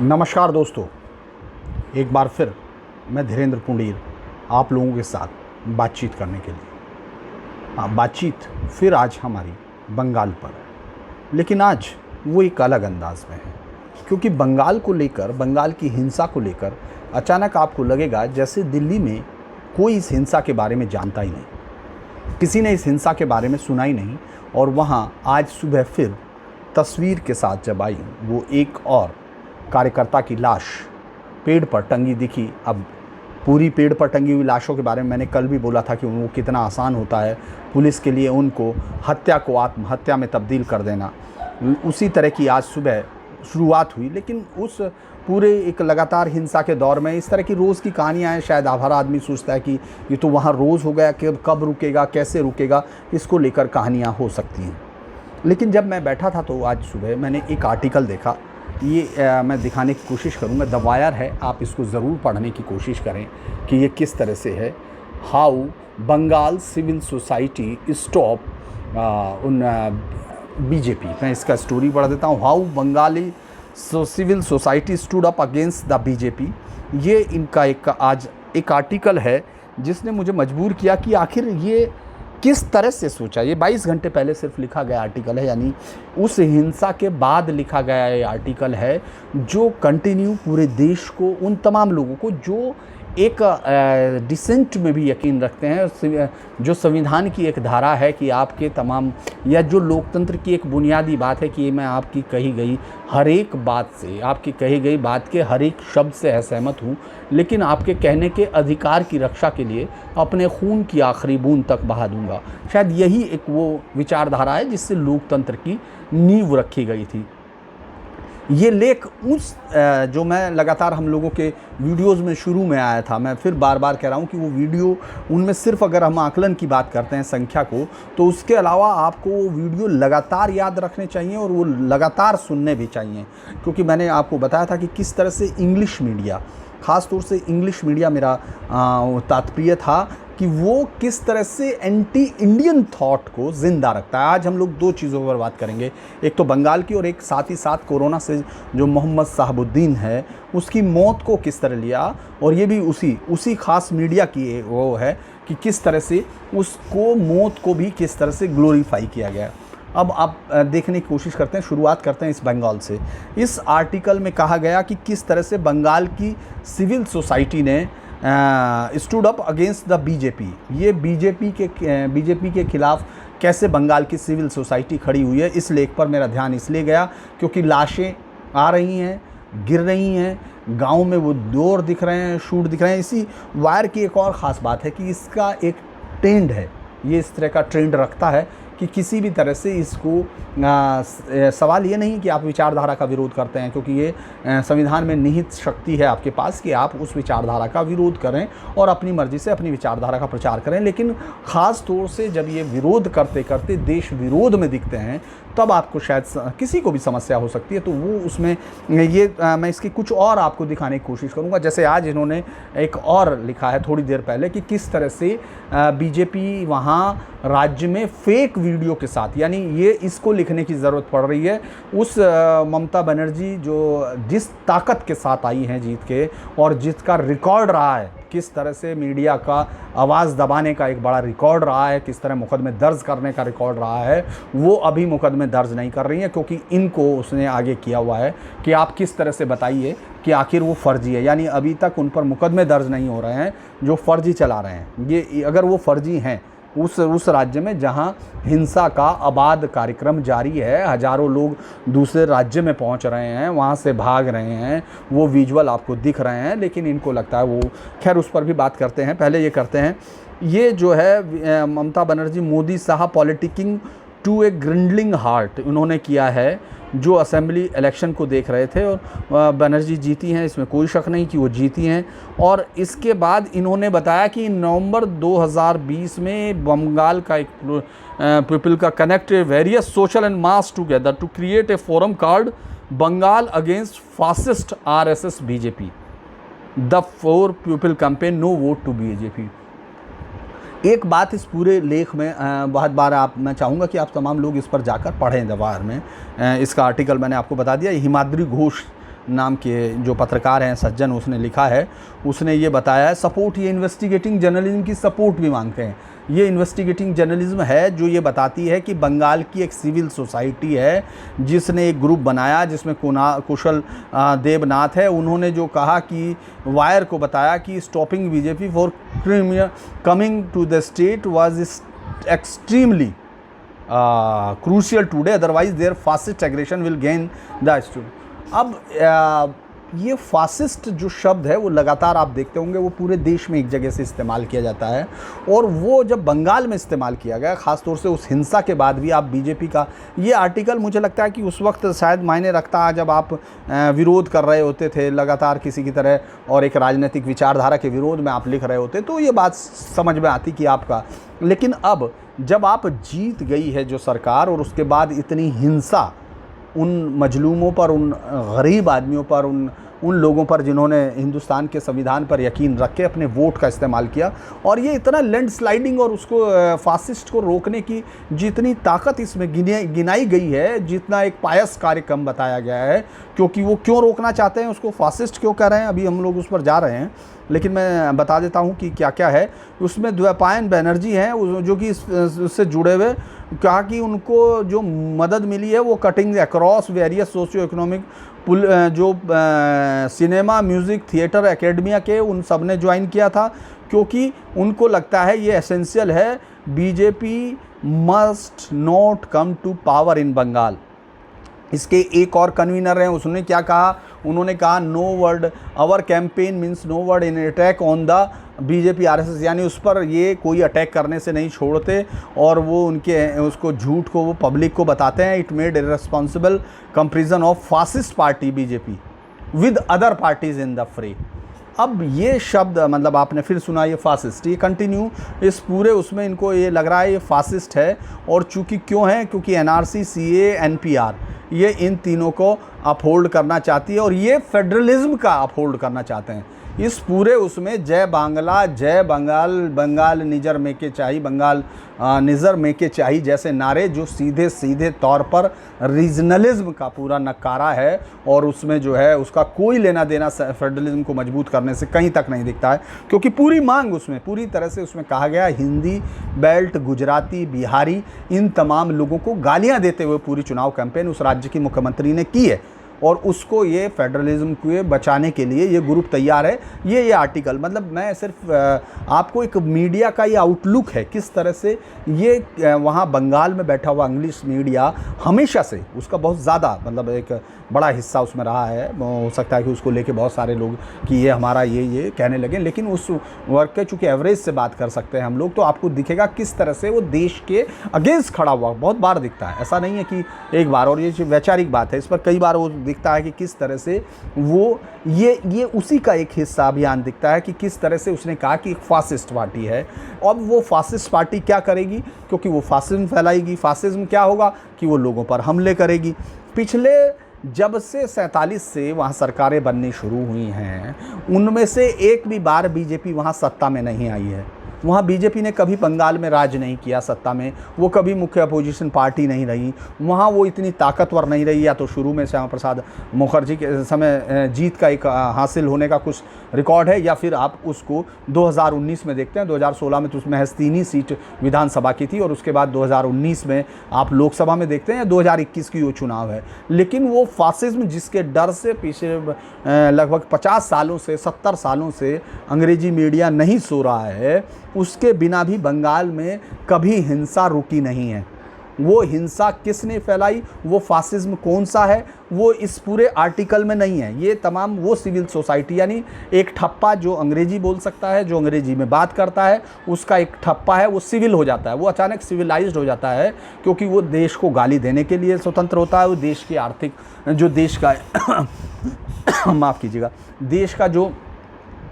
नमस्कार दोस्तों, एक बार फिर मैं धीरेन्द्र पुंडीर आप लोगों के साथ बातचीत करने के लिए। बातचीत फिर आज हमारी बंगाल पर है, लेकिन आज वो एक अलग अंदाज में है, क्योंकि बंगाल को लेकर, बंगाल की हिंसा को लेकर अचानक आपको लगेगा जैसे दिल्ली में कोई इस हिंसा के बारे में जानता ही नहीं, किसी ने इस हिंसा के बारे में सुना ही नहीं। और वहाँ आज सुबह फिर तस्वीर के साथ जब आई वो एक और कार्यकर्ता की लाश पेड़ पर टंगी दिखी। अब पूरी पेड़ पर टंगी हुई लाशों के बारे में मैंने कल भी बोला था कि वो कितना आसान होता है पुलिस के लिए उनको हत्या को आत्महत्या में तब्दील कर देना। उसी तरह की आज सुबह शुरुआत हुई, लेकिन उस पूरे एक लगातार हिंसा के दौर में इस तरह की रोज़ की कहानियाँ हैं। शायद हर आदमी सोचता है कि ये तो वहाँ रोज़ हो गया, कि कब रुकेगा, कैसे रुकेगा, इसको लेकर कहानियाँ हो सकती हैं। लेकिन जब मैं बैठा था तो आज सुबह मैंने एक आर्टिकल देखा। ये मैं दिखाने की कोशिश करूँगा, द वायर है, आप इसको ज़रूर पढ़ने की कोशिश करें कि ये किस तरह से है। How Bengal civil society stop उन बीजेपी। मैं इसका स्टोरी पढ़ देता हूँ। How Bengali civil society stood up against the BJP. ये इनका आज एक आर्टिकल है जिसने मुझे मजबूर किया कि आखिर ये किस तरह से सोचा। ये 22 घंटे पहले सिर्फ लिखा गया आर्टिकल है, यानी उस हिंसा के बाद लिखा गया ये आर्टिकल है, जो कंटिन्यू पूरे देश को, उन तमाम लोगों को जो एक डिसेंट में भी यकीन रखते हैं, जो संविधान की एक धारा है कि आपके तमाम, या जो लोकतंत्र की एक बुनियादी बात है कि मैं आपकी कही गई हर एक बात से, आपकी कही गई बात के हर एक शब्द से असहमत हूँ, लेकिन आपके कहने के अधिकार की रक्षा के लिए अपने खून की आखिरी बूंद तक बहा दूंगा। शायद यही एक वो विचारधारा है जिससे लोकतंत्र की नींव रखी गई थी। ये लेख उस जो मैं लगातार हम लोगों के वीडियोज़ में शुरू में आया था, मैं फिर बार बार कह रहा हूँ कि वो वीडियो, उनमें सिर्फ अगर हम आकलन की बात करते हैं संख्या को, तो उसके अलावा आपको वो वीडियो लगातार याद रखने चाहिए और वो लगातार सुनने भी चाहिए। क्योंकि मैंने आपको बताया था कि किस तरह से इंग्लिश मीडिया, ख़ास तौर से इंग्लिश मीडिया, मेरा तात्पर्य था कि वो किस तरह से एंटी इंडियन थॉट को ज़िंदा रखता है। आज हम लोग दो चीज़ों पर बात करेंगे, एक तो बंगाल की और एक साथ ही साथ कोरोना से जो मोहम्मद शहाबुद्दीन है उसकी मौत को किस तरह लिया, और ये भी उसी ख़ास मीडिया की वो है कि किस तरह से उसको, मौत को भी किस तरह से ग्लोरीफाई किया गया। अब आप देखने की कोशिश करते हैं, शुरुआत करते हैं इस बंगाल से। इस आर्टिकल में कहा गया कि किस तरह से बंगाल की सिविल सोसाइटी ने stood up against the BJP. ये बीजेपी के खिलाफ कैसे बंगाल की सिविल सोसाइटी खड़ी हुई है, इस लेख पर मेरा ध्यान इसलिए गया क्योंकि लाशें आ रही हैं, गिर रही हैं, गांव में वो दौर दिख रहे हैं, शूट दिख रहे हैं। इसी वायर की एक और ख़ास बात है कि इसका एक ट्रेंड है, ये इस तरह का ट्रेंड रखता है कि किसी भी तरह से इसको सवाल ये नहीं कि आप विचारधारा का विरोध करते हैं, क्योंकि ये संविधान में निहित शक्ति है आपके पास कि आप उस विचारधारा का विरोध करें और अपनी मर्जी से अपनी विचारधारा का प्रचार करें। लेकिन ख़ास तौर से जब ये विरोध करते करते देश विरोध में दिखते हैं, तब आपको शायद किसी को भी समस्या हो सकती है। तो वो उसमें ये मैं इसकी कुछ और आपको दिखाने की कोशिश करूँगा। जैसे आज इन्होंने एक और लिखा है थोड़ी देर पहले कि किस तरह से बीजेपी वहाँ राज्य में फेक वीडियो के साथ, यानी ये इसको लिखने की ज़रूरत पड़ रही है उस ममता बनर्जी जो जिस ताकत के साथ आई हैं जीत के, और जिसका रिकॉर्ड रहा है, किस तरह से मीडिया का आवाज़ दबाने का एक बड़ा रिकॉर्ड रहा है, किस तरह मुकदमे दर्ज करने का रिकॉर्ड रहा है, वो अभी मुकदमे दर्ज नहीं कर रही हैं क्योंकि इनको उसने आगे किया हुआ है कि आप किस तरह से बताइए कि आखिर वो फर्जी है। यानी अभी तक उन पर मुकदमे दर्ज नहीं हो रहे हैं जो फर्जी चला रहे हैं। ये अगर वो फर्जी हैं उस राज्य में जहां हिंसा का आबाद कार्यक्रम जारी है, हज़ारों लोग दूसरे राज्य में पहुंच रहे हैं, वहां से भाग रहे हैं, वो विजुअल आपको दिख रहे हैं, लेकिन इनको लगता है वो, खैर उस पर भी बात करते हैं। पहले ये करते हैं, ये जो है ममता बनर्जी, मोदी साहब पॉलिटिकिंग टू ए ग्रिंडलिंग हार्ट उन्होंने किया है, जो असेंबली इलेक्शन को देख रहे थे, और बनर्जी जीती हैं, इसमें कोई शक नहीं कि वो जीती हैं। और इसके बाद इन्होंने बताया कि नवंबर 2020 में बंगाल का एक पीपल का connect various social and mass together to create a forum called Bengal against fascist RSS BJP, the for people campaign no vote to BJP. एक बात इस पूरे लेख में बहुत बार मैं चाहूँगा कि आप तमाम लोग इस पर जाकर पढ़ें। दवार में इसका आर्टिकल मैंने आपको बता दिया। हिमाद्री घोष नाम के जो पत्रकार हैं सज्जन, उसने लिखा है, उसने ये बताया है सपोर्ट, ये इन्वेस्टिगेटिंग जर्नलिज्म की सपोर्ट भी मांगते हैं। ये इन्वेस्टिगेटिंग जर्नलिज्म है जो ये बताती है कि बंगाल की एक सिविल सोसाइटी है जिसने एक ग्रुप बनाया जिसमें कुशल देवनाथ है। उन्होंने जो कहा कि वायर को बताया कि stopping BJP for coming to the state was extremely crucial today, otherwise their fascist aggression will gain the street। अब ये फासिस्ट जो शब्द है वो लगातार आप देखते होंगे वो पूरे देश में एक जगह से इस्तेमाल किया जाता है, और वो जब बंगाल में इस्तेमाल किया गया ख़ासतौर से उस हिंसा के बाद भी, आप बीजेपी का ये आर्टिकल मुझे लगता है कि उस वक्त शायद मायने रखता है जब आप विरोध कर रहे होते थे लगातार किसी की तरह, और एक राजनीतिक विचारधारा के विरोध में आप लिख रहे होते, तो ये बात समझ में आती कि आपका। लेकिन अब जब आप जीत गई है जो सरकार, और उसके बाद इतनी हिंसा उन मजलूमों पर, उन गरीब आदमियों पर, उन लोगों पर जिन्होंने हिंदुस्तान के संविधान पर यकीन रख के अपने वोट का इस्तेमाल किया, और ये इतना लैंडस्लाइडिंग और उसको फासिस्ट को रोकने की जितनी ताकत इसमें गिनाई गई है, जितना एक पायस कार्यक्रम बताया गया है, क्योंकि वो क्यों रोकना चाहते हैं उसको, फासिस्ट क्यों कह रहे हैं, अभी हम लोग उस पर जा रहे हैं, लेकिन मैं बता देता हूँ कि क्या क्या है उसमें। द्वैपायन बनर्जी हैं जो कि उससे जुड़े हुए, कहा कि उनको जो मदद मिली है वो cutting across various socio economic जो सिनेमा, म्यूज़िक, थिएटर, एकेडमिया के, उन सब ने ज्वाइन किया था, क्योंकि उनको लगता है ये एसेंशियल है, BJP must not come to power in Bengal. इसके एक और कन्वीनर हैं, उसने क्या कहा, उन्होंने कहा no word our campaign means no word in attack on the BJP RSS, यानी उस पर ये कोई अटैक करने से नहीं छोड़ते, और वो उनके उसको झूठ को वो पब्लिक को बताते हैं। It made irresponsible comparison of fascist party BJP with other parties in the फ्रे। अब ये शब्द मतलब आपने फिर सुना ये फासिस्ट, ये कंटिन्यू इस पूरे उसमें इनको ये लग रहा है ये फासिस्ट है, और चूँकि क्यों है, क्योंकि एनआरसी, सीए, एनपीआर ये इन तीनों को अपहोल्ड करना चाहती है, और ये फेडरलिज्म का अपहोल्ड करना चाहते हैं। इस पूरे उसमें जय बांग्ला, जय बंगाल, बंगाल निजर में के चाहिए, बंगाल निजर में के चाहिए जैसे नारे जो सीधे सीधे तौर पर रीजनलिज्म का पूरा नकारा है, और उसमें जो है उसका कोई लेना देना फेडरलिज्म को मजबूत करने से कहीं तक नहीं दिखता है, क्योंकि पूरी मांग उसमें पूरी तरह से उसमें कहा गया हिंदी बेल्ट, गुजराती, बिहारी, इन तमाम लोगों को गालियां देते हुए पूरी चुनाव कैंपेन उस राज्य की मुख्यमंत्री ने की है, और उसको ये फेडरलिज्म को बचाने के लिए ये ग्रुप तैयार है। ये आर्टिकल मतलब मैं सिर्फ आपको एक मीडिया का ये आउटलुक है किस तरह से ये वहाँ बंगाल में बैठा हुआ इंग्लिश मीडिया हमेशा से उसका बहुत ज़्यादा मतलब एक बड़ा हिस्सा उसमें रहा है। हो सकता है कि उसको लेके बहुत सारे लोग कि ये हमारा ये कहने लगे, लेकिन उस वर्ग के चूँकि एवरेज से बात कर सकते हैं हम लोग, तो आपको दिखेगा किस तरह से वो देश के अगेंस्ट खड़ा हुआ बहुत बार दिखता है। ऐसा नहीं है कि एक बार, और ये वैचारिक बात है, इस पर कई बार वो दिखता है कि किस तरह से वो ये उसी का एक हिस्सा अभियान दिखता है कि किस तरह से उसने कहा कि एक फासिस्ट पार्टी है। अब वो फासिस्ट पार्टी क्या करेगी, क्योंकि वो फासिज्म फैलाएगी। फासिज्म क्या होगा कि वो लोगों पर हमले करेगी। पिछले जब से 47 से वहाँ सरकारें बननी शुरू हुई हैं, उनमें से एक भी बार बीजेपी वहाँ सत्ता में नहीं आई है। वहाँ बीजेपी ने कभी बंगाल में राज नहीं किया सत्ता में, वो कभी मुख्य अपोजिशन पार्टी नहीं रही, वहाँ वो इतनी ताकतवर नहीं रही। या तो शुरू में श्यामा प्रसाद मुखर्जी के समय जीत का एक हासिल होने का कुछ रिकॉर्ड है, या फिर आप उसको 2019 में देखते हैं। 2016 में तो उसमें महज 3 ही सीट विधानसभा की थी, और उसके बाद 2019 में आप लोकसभा में देखते हैं, 2021 की वो चुनाव है। लेकिन वो फासिज्म जिसके डर से पीछे लगभग 50 सालों से 70 सालों से अंग्रेजी मीडिया नहीं सो रहा है, उसके बिना भी बंगाल में कभी हिंसा रुकी नहीं है। वो हिंसा किसने फैलाई, वो फासिज्म कौन सा है, वो इस पूरे आर्टिकल में नहीं है। ये तमाम वो सिविल सोसाइटी, यानी एक ठप्पा जो अंग्रेजी बोल सकता है, जो अंग्रेजी में बात करता है, उसका एक ठप्पा है, वो सिविल हो जाता है, वो अचानक सिविलाइज्ड हो जाता है, क्योंकि वो देश को गाली देने के लिए स्वतंत्र होता है। वो देश की आर्थिक जो देश का माफ़ कीजिएगा, देश का जो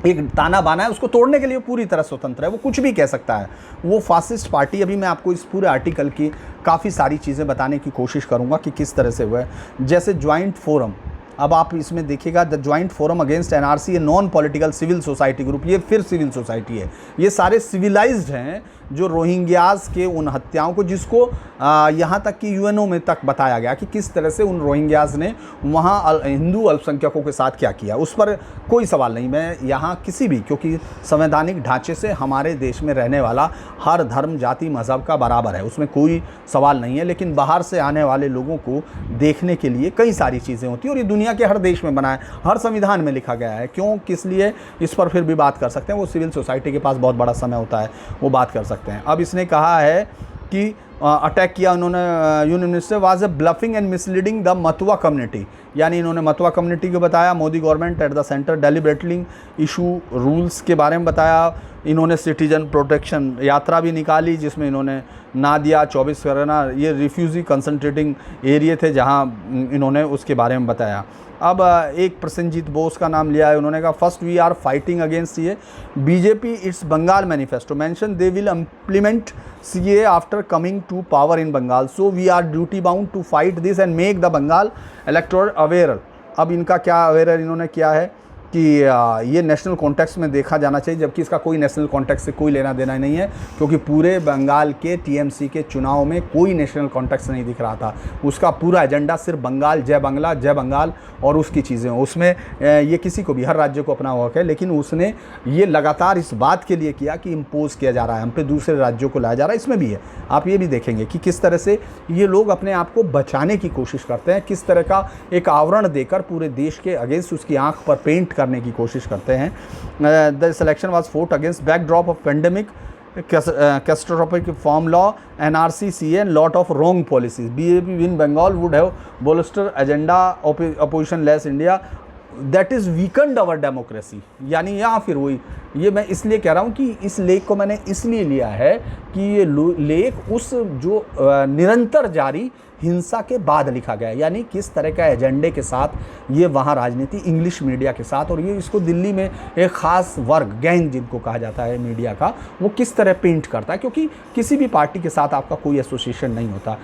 एक ताना बाना है उसको तोड़ने के लिए पूरी तरह स्वतंत्र है, वो कुछ भी कह सकता है। वो फासिस्ट पार्टी, अभी मैं आपको इस पूरे आर्टिकल की काफ़ी सारी चीज़ें बताने की कोशिश करूँगा कि किस तरह से हुआ है। जैसे ज्वाइंट फोरम, अब आप इसमें देखिएगा the joint forum against NRC a non political civil society group, ये फिर सिविल सोसाइटी है। ये सारे सिविलाइज्ड हैं जो रोहिंग्यास के उन हत्याओं को, जिसको यहाँ तक कि यूएनओ में तक बताया गया कि किस तरह से उन रोहिंग्यास ने वहाँ हिंदू अल्पसंख्यकों के साथ क्या किया, उस पर कोई सवाल नहीं। मैं यहाँ किसी भी, क्योंकि संवैधानिक ढांचे से हमारे देश में रहने वाला हर धर्म जाति मज़हब का बराबर है, उसमें कोई सवाल नहीं है। लेकिन बाहर से आने वाले लोगों को देखने के लिए कई सारी चीज़ें होती हैं, और ये दुनिया के हर देश में बना है, हर संविधान में लिखा गया है। क्यों, किस लिए, इस पर फिर भी बात कर सकते हैं। वो सिविल सोसाइटी के पास बहुत बड़ा समय होता है, वो बात कर सकते हैं। अब इसने कहा है कि अटैक किया उन्होंने, union minister was a bluffing and misleading the Matua community, यानी इन्होंने मतुआ कम्युनिटी को बताया। Modi government at the centre deliberately issue rules के बारे में बताया। इन्होंने सिटीजन प्रोटेक्शन यात्रा भी निकाली, जिसमें इन्होंने नादिया 24 करना, ये रिफ्यूजी कंसंट्रेटिंग एरिया थे जहां इन्होंने उसके बारे में बताया। अब एक प्रसेनजीत बोस का नाम लिया है, उन्होंने कहा first we are fighting against ये BJP it's Bengal manifesto mention they will implement CAA after coming to power in Bengal, so we are duty bound to fight this and make the Bengal electoral aware. अब इनका क्या aware इन्होंने किया है कि ये national context में देखा जाना चाहिए, जबकि इसका कोई नेशनल कॉन्टेक्स्ट से कोई लेना देना नहीं है, क्योंकि पूरे बंगाल के टीएमसी के चुनाव में कोई नेशनल कॉन्टेक्स्ट नहीं दिख रहा था। उसका पूरा एजेंडा सिर्फ बंगाल, जय बांग्ला, जय बंगाल और उसकी चीज़ें, उसमें ये किसी को भी, हर राज्य को अपना हक है, लेकिन उसने ये लगातार इस बात के लिए किया कि इम्पोज किया जा रहा है हम पे, दूसरे राज्यों को लाया जा रहा है। इसमें भी है, आप ये भी देखेंगे कि किस तरह से ये लोग अपने आप को बचाने की कोशिश करते हैं, किस तरह का एक आवरण देकर पूरे देश के अगेंस्ट उसकी आंख पर पेंट करने की कोशिश करते हैं। The selection was fort against backdrop of pandemic, catastrophic farm law, NRC, CA and lot of wrong policies. BJP win Bengal would have bolster agenda opposition less India that is weakened our democracy। यानी या फिर वही, ये मैं इसलिए कह रहा हूँ कि इस लेख को मैंने इसलिए लिया है कि ये लेख उस जो निरंतर जारी हिंसा के बाद लिखा गया है, यानी किस तरह का एजेंडे के साथ ये वहाँ राजनीति इंग्लिश मीडिया के साथ, और ये इसको दिल्ली में एक ख़ास वर्ग, गैंग जिनको कहा जाता है मीडिया का, वो किस तरह पेंट करता है। क्योंकि किसी भी पार्टी के साथ आपका कोई एसोसिएशन नहीं होता।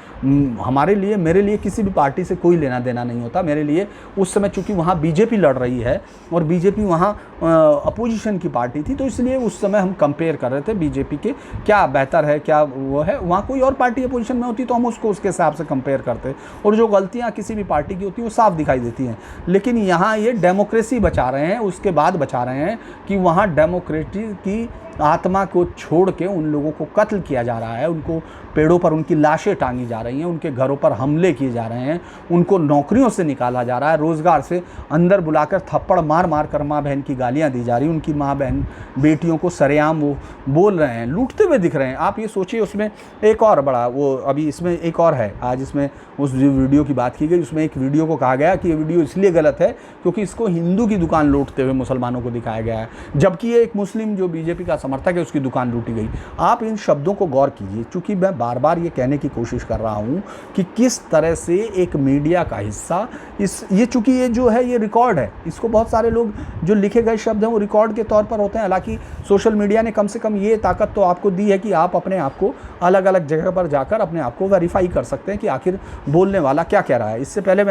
हमारे लिए, मेरे लिए किसी भी पार्टी से कोई लेना देना नहीं होता। मेरे लिए उस समय चूँकि वहाँ बीजेपी लड़ रही है और बीजेपी वहाँ अपोजिशन की पार्टी थी, तो इसलिए उस समय हम कंपेयर कर रहे थे बीजेपी के क्या बेहतर है, क्या वो है। वहाँ कोई और पार्टी अपोजिशन में होती तो हम उसको उसके हिसाब से कंपेयर करते, और जो गलतियाँ किसी भी पार्टी की होती हैं वो साफ दिखाई देती हैं। लेकिन यहाँ ये डेमोक्रेसी बचा रहे हैं, उसके बाद बचा रहे हैं कि वहाँ डेमोक्रेसी की आत्मा को छोड़ के उन लोगों को कत्ल किया जा रहा है, उनको पेड़ों पर उनकी लाशें टांगी जा रही हैं, उनके घरों पर हमले किए जा रहे हैं, उनको नौकरियों से निकाला जा रहा है, रोज़गार से अंदर बुलाकर थप्पड़ मार मार कर माँ बहन की गालियाँ दी जा रही, उनकी माँ बहन बेटियों को सरेआम वो बोल रहे हैं, लूटते हुए दिख रहे हैं। आप ये सोचिए, उसमें एक और बड़ा वो, अभी इसमें एक और है, आज इसमें उस वीडियो की बात की गई, उसमें एक वीडियो को कहा गया कि ये वीडियो इसलिए गलत है क्योंकि इसको हिंदू की दुकान लूटते हुए मुसलमानों को दिखाया गया है, जबकि ये एक मुस्लिम जो बीजेपी का समर्थक है उसकी दुकान लूटी गई। आप इन शब्दों को गौर कीजिए, चूँकि मैं बार बार ये कहने की कोशिश कर रहा हूँ कि किस तरह से एक मीडिया का हिस्सा ये चूँकि ये जो है ये रिकॉर्ड है, इसको बहुत सारे लोग जो लिखे गए शब्द हैं वो रिकॉर्ड के तौर पर होते हैं। हालांकि सोशल मीडिया ने कम से कम ये ताकत तो आपको दी है कि आप अपने आप को अलग अलग जगह पर जाकर अपने आप को वेरीफाई कर सकते हैं कि आखिर बोलने वाला क्या कह रहा है। इससे पहले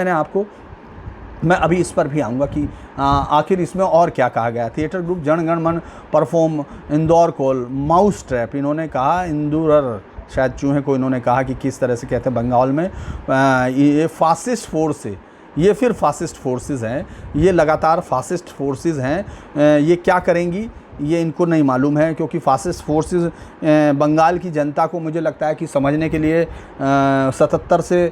मैं अभी इस पर भी आऊँगा कि आखिर इसमें और क्या कहा गया। थिएटर ग्रुप जन गण मन परफॉर्म इंदौर कोल माउस ट्रैप, इन्होंने कहा इंदूरर, शायद चूहे को इन्होंने कहा कि किस तरह से कहते हैं बंगाल में ये फासिस्ट फोर्स है, ये फिर फासिस्ट फोर्सेस हैं, ये लगातार फासिस्ट फोर्सेस हैं। ये क्या करेंगी ये इनको नहीं मालूम है, क्योंकि फासिस्ट फोर्सेस बंगाल की जनता को मुझे लगता है कि समझने के लिए 77 से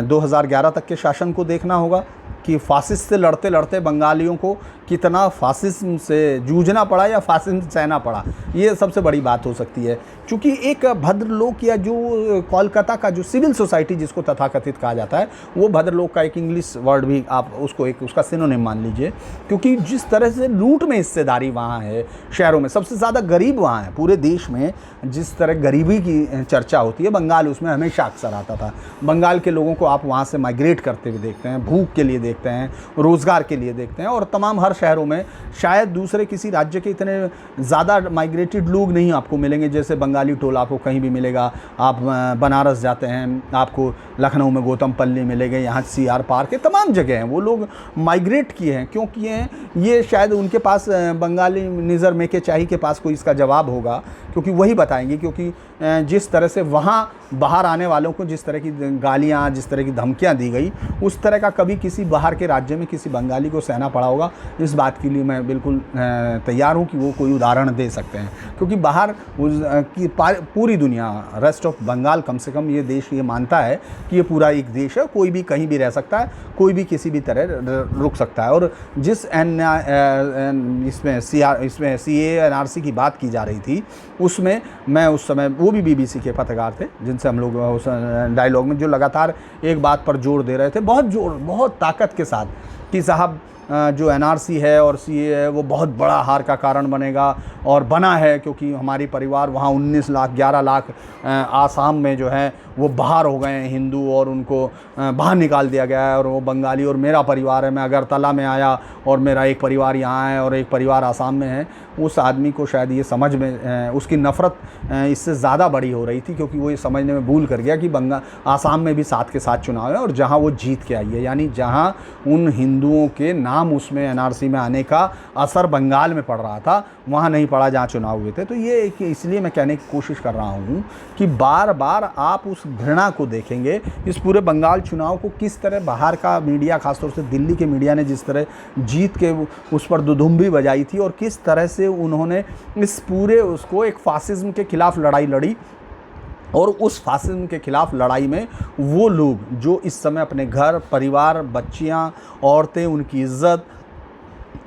2011 तक के शासन को देखना होगा कि फासिस्ट से लड़ते लड़ते बंगालियों को कितना फासिज्म से जूझना पड़ा या फासिज्म सहना पड़ा, ये सबसे बड़ी बात हो सकती है। क्योंकि एक भद्रलोक या जो कोलकाता का जो सिविल सोसाइटी जिसको तथाकथित कहा जाता है, वो भद्रलोक का एक इंग्लिश वर्ड भी आप उसको एक उसका सिनोनिम मान लीजिए, क्योंकि जिस तरह से लूट में हिस्सेदारी वहाँ है, शहरों में सबसे ज़्यादा गरीब वहाँ है। पूरे देश में जिस तरह गरीबी की चर्चा होती है, बंगाल उसमें हमेशा अक्सर आता था। बंगाल के के लोगों को आप वहाँ से माइग्रेट करते हुए देखते हैं, भूख के लिए देखते हैं, रोज़गार के लिए देखते हैं। और तमाम हर शहरों में शायद दूसरे किसी राज्य के इतने ज़्यादा माइग्रेटेड लोग नहीं आपको मिलेंगे जैसे बंगाली टोला आपको कहीं भी मिलेगा। आप बनारस जाते हैं, आपको लखनऊ में गौतम पल्ली मिलेंगे, यहाँ CR पार्क है, तमाम जगह हैं। वो लोग माइग्रेट किए हैं, क्यों किए हैं ये शायद उनके पास बंगाली निज़र मेके चाही के पास कोई इसका जवाब होगा, क्योंकि वही बताएंगे। क्योंकि जिस तरह से वहाँ बाहर आने वालों को जिस तरह की गालियाँ, जिस तरह की धमकियाँ दी गई, उस तरह का कभी किसी बाहर के राज्य में किसी बंगाली को सहना पड़ा होगा। इस बात के लिए मैं बिल्कुल तैयार हूँ कि वो कोई उदाहरण दे सकते हैं, क्योंकि बाहर की पूरी दुनिया, रेस्ट ऑफ बंगाल कम से कम ये देश ये मानता है कि ये पूरा एक देश है, कोई भी कहीं भी रह सकता है, कोई भी किसी भी तरह रुक सकता है। और जिस इसमें CA NRC की बात की जा रही थी, उसमें मैं उस समय वो भी BBC के पत्रकार थे जिनसे हम लोग उस डायलॉग में जो लगातार एक बात पर जोर दे रहे थे, बहुत ताकत के साथ, कि साहब जो NRC है और CA है वो बहुत बड़ा हार का कारण बनेगा, और बना है, क्योंकि हमारी परिवार वहाँ 19 लाख 11 लाख आसाम में जो है वो बाहर हो गए हैं हिंदू, और उनको बाहर निकाल दिया गया है, और वो बंगाली, और मेरा परिवार है, मैं अगरतला में आया और मेरा एक परिवार यहाँ है और एक परिवार आसाम में है। उस आदमी को शायद ये समझ में उसकी नफ़रत इससे ज़्यादा बड़ी हो रही थी, क्योंकि वो ये समझने में भूल कर गया कि आसाम में भी साथ के साथ चुनाव है, और जहाँ वो जीत के आई है, यानी जहाँ उन हिंदुओं के नाम उसमें NRC में आने का असर बंगाल में पड़ रहा था, वहाँ नहीं पड़ा जहाँ चुनाव हुए थे। तो ये इसलिए मैं कहने की कोशिश कर रहा हूँ कि बार बार आप उस घृणा को देखेंगे, इस पूरे बंगाल चुनाव को किस तरह बाहर का मीडिया, खासतौर से दिल्ली के मीडिया ने जिस तरह जीत के उस पर दुधुम्बी बजाई थी, और किस तरह से उन्होंने इस पूरे उसको एक फासिज्म के खिलाफ लड़ाई लड़ी। और उस फासिज्म के खिलाफ लड़ाई में वो लोग जो इस समय अपने घर परिवार, बच्चियाँ, औरतें, उनकी इज्जत,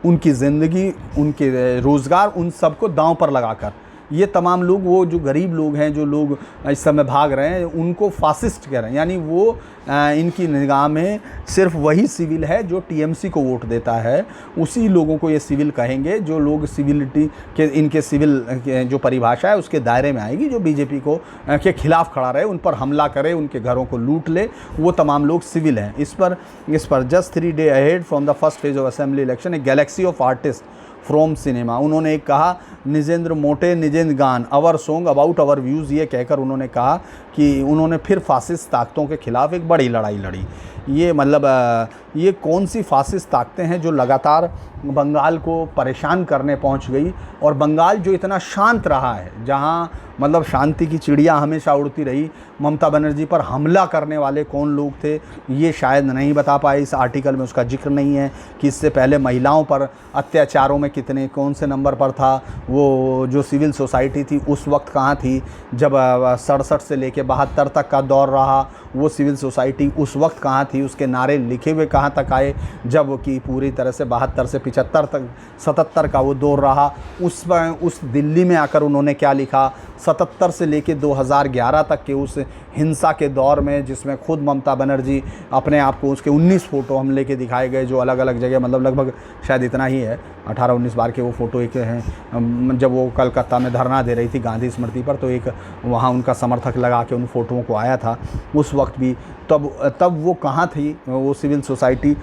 उनकी ज़िंदगी, उनके रोज़गार, उन सबको दांव पर लगाकर ये तमाम लोग, वो जो गरीब लोग हैं, जो लोग इस समय भाग रहे हैं, उनको फासिस्ट कह रहे हैं। यानी वो इनकी निगाह में सिर्फ वही सिविल है जो TMC को वोट देता है, उसी लोगों को ये सिविल कहेंगे, जो लोग सिविलिटी के, इनके सिविल जो परिभाषा है उसके दायरे में आएगी, जो BJP को के खिलाफ खड़ा रहे, उन पर हमला करे, उनके घरों को लूट ले, वो तमाम लोग सिविल हैं। इस पर just 3 days ahead from the first phase of assembly election, A Galaxy of artist from cinema, उन्होंने एक कहा, निजेंद्र मोटे निजेंद्र गान अवर सॉन्ग अबाउट अवर व्यूज़, ये कहकर उन्होंने कहा कि उन्होंने फिर फासिस्ट ताकतों के खिलाफ एक बड़ी लड़ाई लड़ी। ये मतलब ये कौन सी फासिस्ट ताकतें हैं जो लगातार बंगाल को परेशान करने पहुंच गई, और बंगाल जो इतना शांत रहा है, जहां मतलब शांति की चिड़िया हमेशा उड़ती रही, ममता बनर्जी पर हमला करने वाले कौन लोग थे ये शायद नहीं बता पाए। इस आर्टिकल में उसका जिक्र नहीं है कि इससे पहले महिलाओं पर अत्याचारों में कितने कौन से नंबर पर था, वो जो सिविल सोसाइटी थी उस वक्त कहाँ थी, जब 67 से लेके 72 तक का दौर रहा, वो सिविल सोसाइटी उस वक्त कहाँ थी, उसके नारे लिखे हुए कहाँ तक आए, जब कि पूरी तरह से 72 से 75 तक 77 का वो दौर रहा, उस दिल्ली में आकर उन्होंने क्या लिखा, 77 से लेके 2011 तक के उस हिंसा के दौर में, जिसमें खुद ममता बनर्जी अपने आप को, उसके 19 फ़ोटो हम लेके दिखाए गए, जो अलग अलग जगह, मतलब लगभग शायद इतना ही है, 18-19 बार के वो फ़ोटो एक हैं। जब वो कलकत्ता में धरना दे रही थी गांधी स्मृति पर, तो एक वहाँ उनका समर्थक लगा के उन फ़ोटोओं को आया था उस वक्त भी। तब वो कहाँ थी, वो सिविल सोसाइटी